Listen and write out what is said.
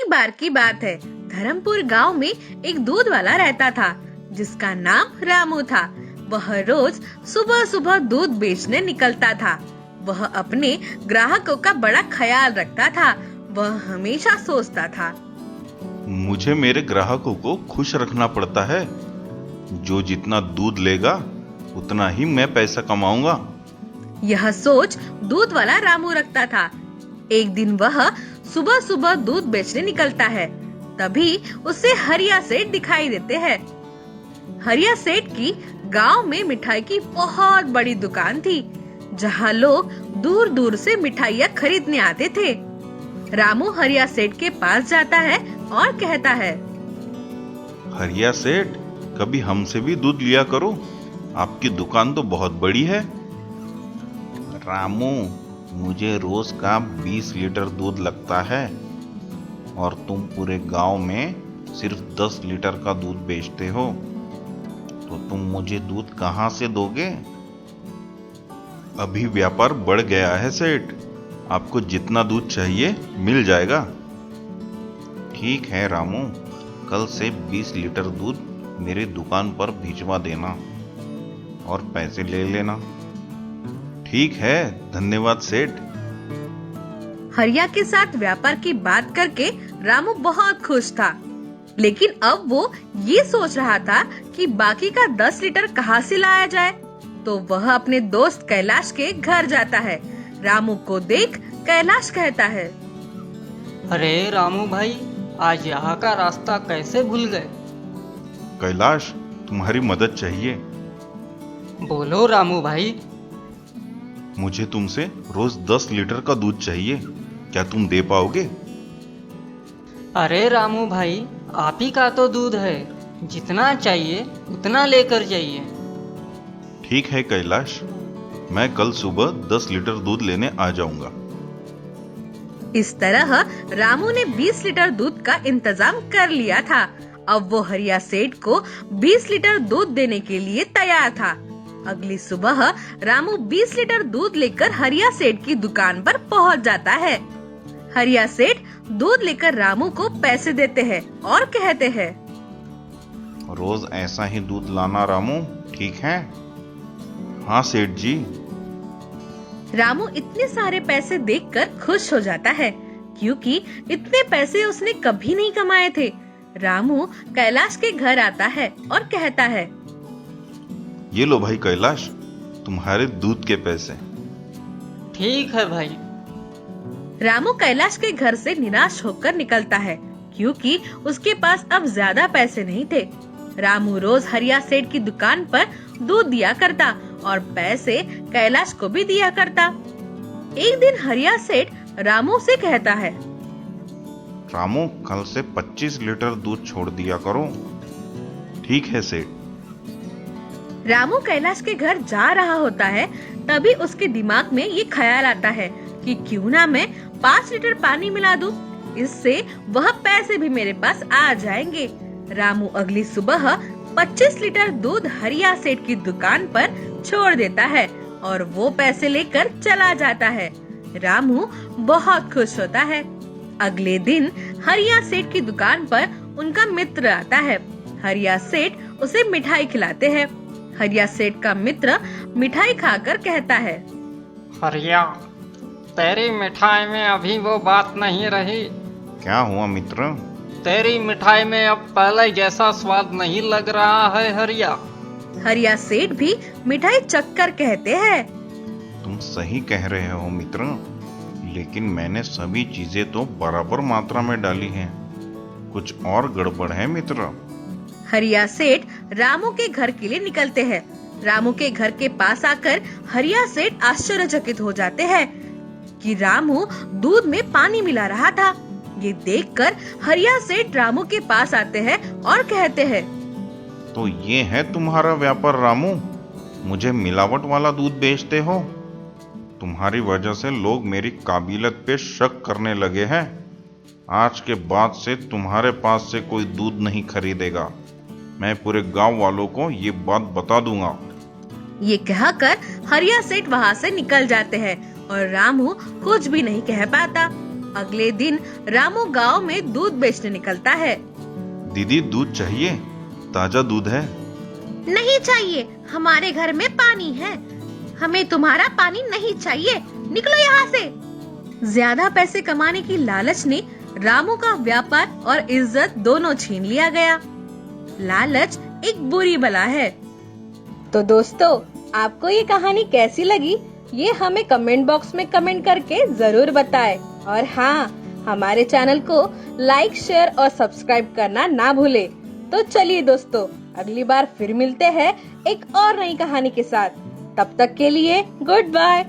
बार की बात है। धर्मपुर गांव में एक दूध वाला रहता था जिसका नाम रामू था। वह रोज सुबह सुबह दूध बेचने निकलता था। वह अपने ग्राहकों का बड़ा ख्याल रखता था। वह हमेशा सोचता था, मुझे मेरे ग्राहकों को खुश रखना पड़ता है। जो जितना दूध लेगा उतना ही मैं पैसा कमाऊंगा। यह सोच दूध वाला रामू रखता था। एक दिन वह सुबह सुबह दूध बेचने निकलता है। तभी उसे हरिया सेठ दिखाई देते हैं। हरिया सेठ की गांव में मिठाई की बहुत बड़ी दुकान थी, जहां लोग दूर दूर से मिठाइयाँ खरीदने आते थे। रामू हरिया सेठ के पास जाता है और कहता है, हरिया सेठ, कभी हमसे भी दूध लिया करो। आपकी दुकान तो बहुत बड़ी है। रामू, मुझे रोज का 20 लीटर दूध लगता है और तुम पूरे गांव में सिर्फ 10 लीटर का दूध बेचते हो, तो तुम मुझे दूध कहां से दोगे? अभी व्यापार बढ़ गया है सेठ, आपको जितना दूध चाहिए मिल जाएगा। ठीक है रामू, कल से 20 लीटर दूध मेरी दुकान पर भिजवा देना और पैसे ले लेना। ठीक है, धन्यवाद सेठ। हरिया के साथ व्यापार की बात करके रामू बहुत खुश था। लेकिन अब वो ये सोच रहा था कि बाकी का 10 लीटर कहाँ से लाया जाए। तो वह अपने दोस्त कैलाश के घर जाता है। रामू को देख कैलाश कहता है, अरे रामू भाई, आज यहाँ का रास्ता कैसे भूल गए? कैलाश, तुम्हारी मदद चाहिए। बोलो रामू भाई। मुझे तुमसे रोज 10 लीटर का दूध चाहिए, क्या तुम दे पाओगे? अरे रामू भाई, आप ही का तो दूध है, जितना चाहिए उतना लेकर जाइए। ठीक है कैलाश, मैं कल सुबह 10 लीटर दूध लेने आ जाऊंगा। इस तरह रामू ने 20 लीटर दूध का इंतजाम कर लिया था। अब वो हरिया सेठ को 20 लीटर दूध देने के लिए तैयार था। अगली सुबह रामू 20 लीटर दूध लेकर हरिया सेठ की दुकान पर पहुंच जाता है। हरिया सेठ दूध लेकर रामू को पैसे देते हैं और कहते हैं, रोज ऐसा ही दूध लाना रामू, ठीक है? हाँ सेठ जी। रामू इतने सारे पैसे देखकर खुश हो जाता है, क्योंकि इतने पैसे उसने कभी नहीं कमाए थे। रामू कैलाश के घर आता है और कहता है, ये लो भाई कैलाश, तुम्हारे दूध के पैसे। ठीक है भाई। रामू कैलाश के घर से निराश होकर निकलता है, क्योंकि उसके पास अब ज्यादा पैसे नहीं थे। रामू रोज हरिया सेठ की दुकान पर दूध दिया करता और पैसे कैलाश को भी दिया करता। एक दिन हरिया सेठ रामू से कहता है, रामू, कल से 25 लीटर दूध छोड़ दिया करो। ठीक है सेठ। रामू कैलाश के घर जा रहा होता है, तभी उसके दिमाग में ये ख्याल आता है कि क्यों ना मैं 5 लीटर पानी मिला दूं, इससे वह पैसे भी मेरे पास आ जाएंगे। रामू अगली सुबह 25 लीटर दूध हरिया सेठ की दुकान पर छोड़ देता है और वो पैसे लेकर चला जाता है। रामू बहुत खुश होता है। अगले दिन हरिया सेठ की दुकान पर उनका मित्र आता है। हरिया सेठ उसे मिठाई खिलाते हैं। हरिया सेठ का मित्र मिठाई खाकर कहता है, हरिया, तेरी मिठाई में अभी वो बात नहीं रही। क्या हुआ मित्र? तेरी मिठाई में अब पहले जैसा स्वाद नहीं लग रहा है हरिया। हरिया सेठ भी मिठाई चखकर कहते हैं, तुम सही कह रहे हो मित्र, लेकिन मैंने सभी चीजें तो बराबर मात्रा में डाली हैं। कुछ और गड़बड़ है मित्र। हरिया सेठ रामू के घर के लिए निकलते हैं। रामू के घर के पास आकर हरिया सेठ आश्चर्यचकित हो जाते हैं कि रामू दूध में पानी मिला रहा था। ये देखकर हरिया सेठ रामू के पास आते हैं और कहते हैं, तो ये है तुम्हारा व्यापार रामू, मुझे मिलावट वाला दूध बेचते हो। तुम्हारी वजह से लोग मेरी काबिलियत पे शक करने लगे हैं। आज के बाद से तुम्हारे पास से कोई दूध नहीं खरीदेगा। मैं पूरे गांव वालों को ये बात बता दूंगा। ये कहकर हरिया सेठ वहाँ से निकल जाते हैं और रामू कुछ भी नहीं कह पाता। अगले दिन रामू गांव में दूध बेचने निकलता है। दीदी दूध चाहिए? ताजा दूध है? नहीं चाहिए, हमारे घर में पानी है। हमें तुम्हारा पानी नहीं चाहिए, निकलो यहाँ से। ज्यादा पैसे कमाने की लालच ने रामू का व्यापार और इज्जत दोनों छीन लिया गया। लालच एक बुरी बला है। तो दोस्तों, आपको ये कहानी कैसी लगी, ये हमें कमेंट बॉक्स में कमेंट करके जरूर बताएं। और हाँ, हमारे चैनल को लाइक, शेयर और सब्सक्राइब करना ना भूले। तो चलिए दोस्तों, अगली बार फिर मिलते हैं एक और नई कहानी के साथ। तब तक के लिए गुड बाय।